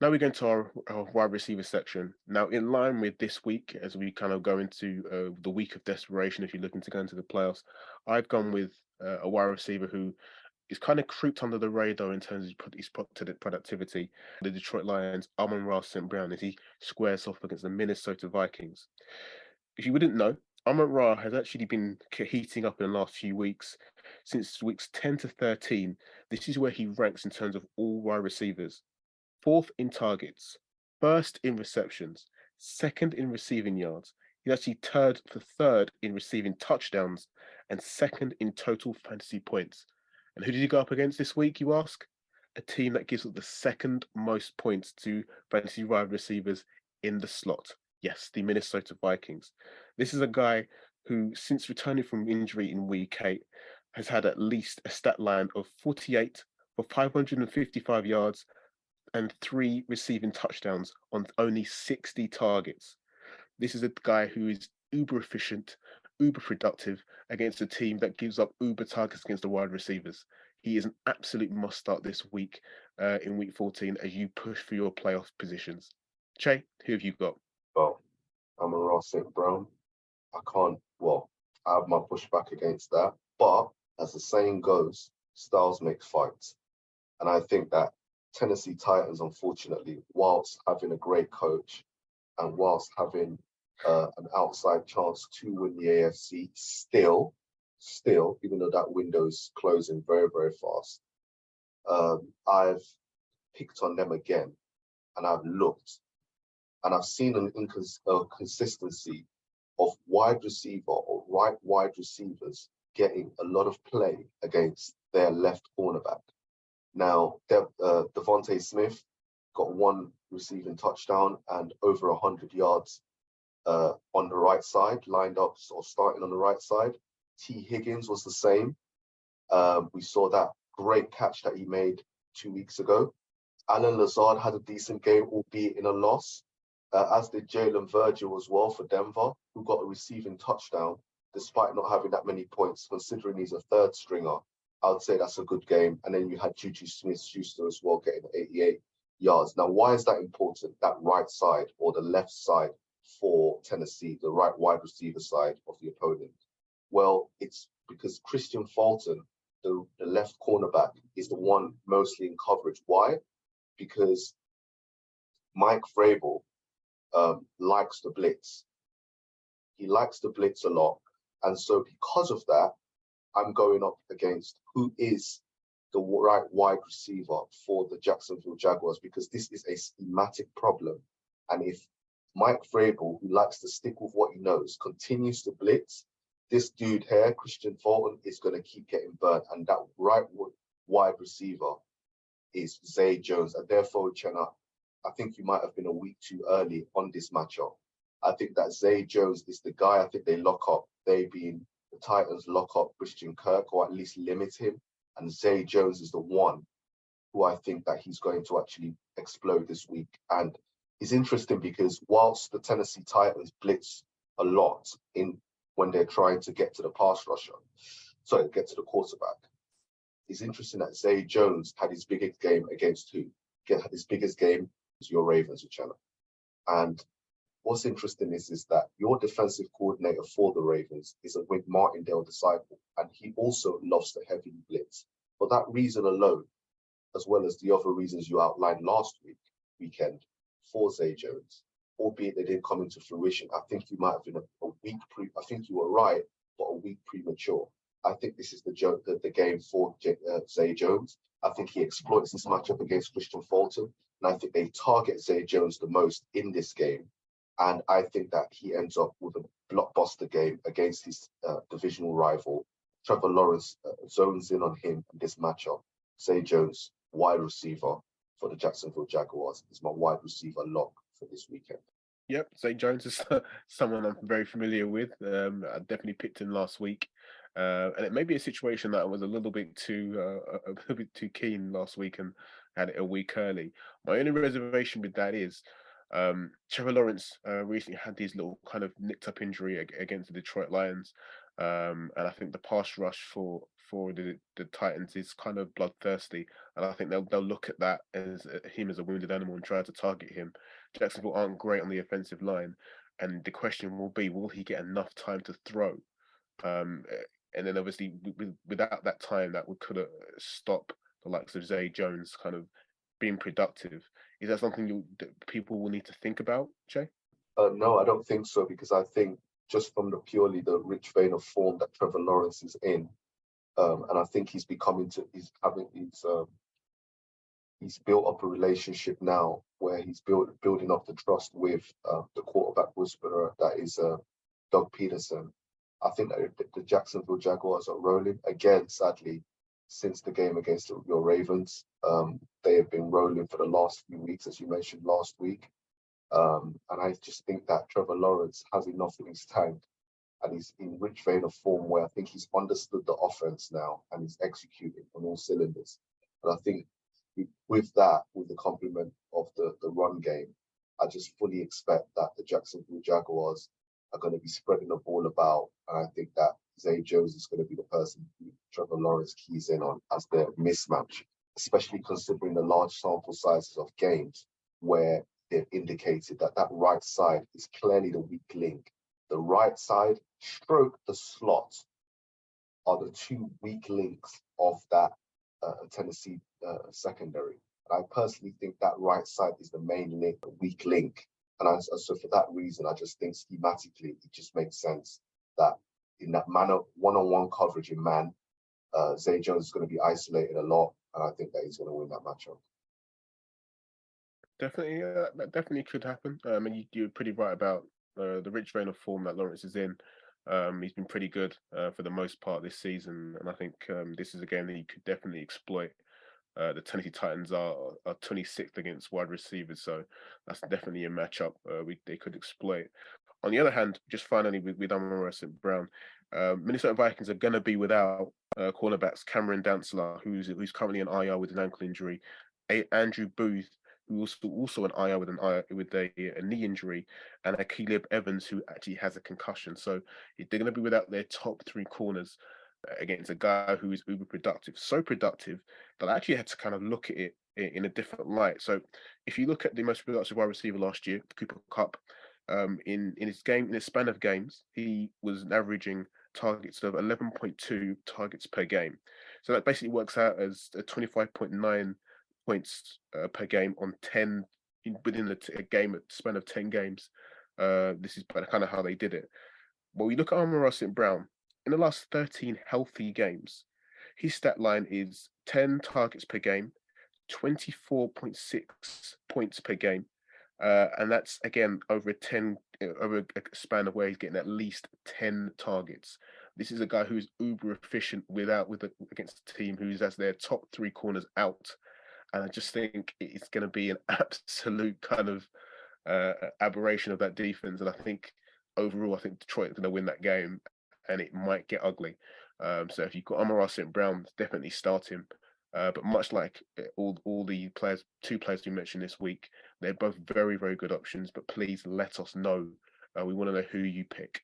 Now we go into our wide receiver section. Now, in line with this week, as we kind of go into the week of desperation, if you're looking to go into the playoffs, I've gone with a wide receiver who is kind of creeped under the radar in terms of his productivity. The Detroit Lions, Amon-Ra St. Brown, as he squares off against the Minnesota Vikings. If you wouldn't know, Amon-Ra has actually been heating up in the last few weeks. Since weeks 10 to 13, this is where he ranks in terms of all wide receivers. Fourth in targets, first in receptions, second in receiving yards. He's actually third in receiving touchdowns and second in total fantasy points. And who did he go up against this week, you ask? A team that gives up the second most points to fantasy wide receivers in the slot. Yes, the Minnesota Vikings. This is a guy who, since returning from injury in week 8, has had at least a stat line of 48 for 555 yards and 3 receiving touchdowns on only 60 targets. This is a guy who is uber efficient, uber productive against a team that gives up uber targets against the wide receivers. He is an absolute must start this week in week 14 as you push for your playoff positions. Che, who have you got? Well, I'm a Ross St. Brown. I can't, well, I have my pushback against that. But as the saying goes, styles make fights. And I think that Tennessee Titans, unfortunately, whilst having a great coach and whilst having an outside chance to win the AFC, still, even though that window is closing very, very fast, I've picked on them again and I've looked and I've seen an inconsistency of wide receiver or right wide receivers getting a lot of play against their left cornerback. Now, Devontae Smith got one receiving touchdown and over 100 yards on the right side, lined up or starting on the right side. T. Higgins was the same. We saw that great catch that he made 2 weeks ago. Alan Lazard had a decent game, albeit in a loss, as did Jalen Virgil as well for Denver, who got a receiving touchdown despite not having that many points, considering he's a third stringer. I would say that's a good game. And then you had Juju Smith-Schuster as well, getting 88 yards. Now, why is that important? That right side or the left side for Tennessee, the right wide receiver side of the opponent? Well, it's because Christian Fulton, the left cornerback, is the one mostly in coverage. Why? Because Mike Vrabel likes the blitz. He likes the blitz a lot. And so because of that, I'm going up against who is the right wide receiver for the Jacksonville Jaguars, because this is a schematic problem. And if Mike Vrabel, who likes to stick with what he knows, continues to blitz, this dude here, Christian Fulton, is going to keep getting burnt. And that right wide receiver is Zay Jones. And therefore, Chenna, I think you might have been a week too early on this matchup. I think that Zay Jones is the guy I think they lock up. They being the Titans lock up Christian Kirk, or at least limit him. And Zay Jones is the one who I think that he's going to actually explode this week. And it's interesting because whilst the Tennessee Titans blitz a lot in when they're trying to get to the pass rusher, get to the quarterback, it's interesting that Zay Jones had his biggest game against who? Had his biggest game was your Ravens, Uchenna. And what's interesting is that your defensive coordinator for the Ravens is a Wink Martindale disciple, and he also loves the heavy blitz. For that reason alone, as well as the other reasons you outlined last weekend for Zay Jones, albeit they didn't come into fruition, I think you might have been a week I think you were right, but a week premature. I think this is the game for Zay Jones. I think he exploits this matchup against Christian Fulton, and I think they target Zay Jones the most in this game. And I think that he ends up with a blockbuster game against his divisional rival. Trevor Lawrence zones in on him in this matchup. Zay Jones, wide receiver for the Jacksonville Jaguars, is my wide receiver lock for this weekend. Yep, Zay Jones is someone I'm very familiar with. I definitely picked him last week. And it may be a situation that I was a little bit too keen last week and had it a week early. My only reservation with that is Trevor Lawrence recently had his little kind of nicked up injury against the Detroit Lions, and I think the pass rush for the Titans is kind of bloodthirsty, and I think they'll look at that as him as a wounded animal and try to target him. Jacksonville aren't great on the offensive line, and the question will be, will he get enough time to throw? And then obviously without that time, that would could stop the likes of Zay Jones kind of being productive. Is that something that people will need to think about, Jay? No, I don't think so, because I think just from the purely the rich vein of form that Trevor Lawrence is in, and I think he's built up a relationship now where he's building up the trust with the quarterback whisperer that is Doug Peterson. I think that the Jacksonville Jaguars are rolling again. Sadly, since the game against your Ravens, they have been rolling for the last few weeks, as you mentioned last week. And I just think that Trevor Lawrence has enough in his tank, and he's in rich vein of form where I think he's understood the offense now and he's executing on all cylinders. And I think with that, with the complement of the run game, I just fully expect that the Jacksonville Jaguars are going to be spreading the ball about. And I think that Zay Jones is going to be the person who Trevor Lawrence keys in on as their mismatch, especially considering the large sample sizes of games where they've indicated that that right side is clearly the weak link. The right side stroke the slot are the two weak links of that Tennessee secondary. And I personally think that right side is the main link, the weak link. And so for that reason, I just think schematically, it just makes sense that in that manner, one-on-one coverage in man, Zay Jones is going to be isolated a lot. And I think that he's going to win that matchup. Definitely, that definitely could happen. And you're pretty right about the rich vein of form that Lawrence is in. He's been pretty good for the most part this season, and I think this is a game that you could definitely exploit. The Tennessee Titans are 26th against wide receivers, so that's definitely a matchup they could exploit. On the other hand, just finally with Amon-Ra St. Brown, Minnesota Vikings are going to be without cornerbacks Cameron Dantzler, who's currently on IR with an ankle injury, Andrew Booth, who's also an IR with a knee injury, and a Caleb Evans, who actually has a concussion. So they're going to be without their top three corners against a guy who is uber productive, so productive that I actually had to kind of look at it in a different light. So if you look at the most productive wide receiver last year, Cooper Kupp, in his span of games, he was averaging targets of 11.2 targets per game. So that basically works out as a 25.9 points per game on 10 within a game at span of 10 games. This is kind of how they did it. When we look at Amon-Ra St. Brown, in the last 13 healthy games, his stat line is 10 targets per game, 24.6 points per game. And that's again over a span of where he's getting at least 10 targets. This is a guy who's uber efficient against a team who's as their top three corners out. And I just think it's going to be an absolute kind of aberration of that defense. And I think overall, I think Detroit is going to win that game, and it might get ugly. So if you've got Amon-Ra St. Brown, definitely start him. But much like all the players, two players we mentioned this week, they're both very, very good options. But please let us know. We want to know who you pick.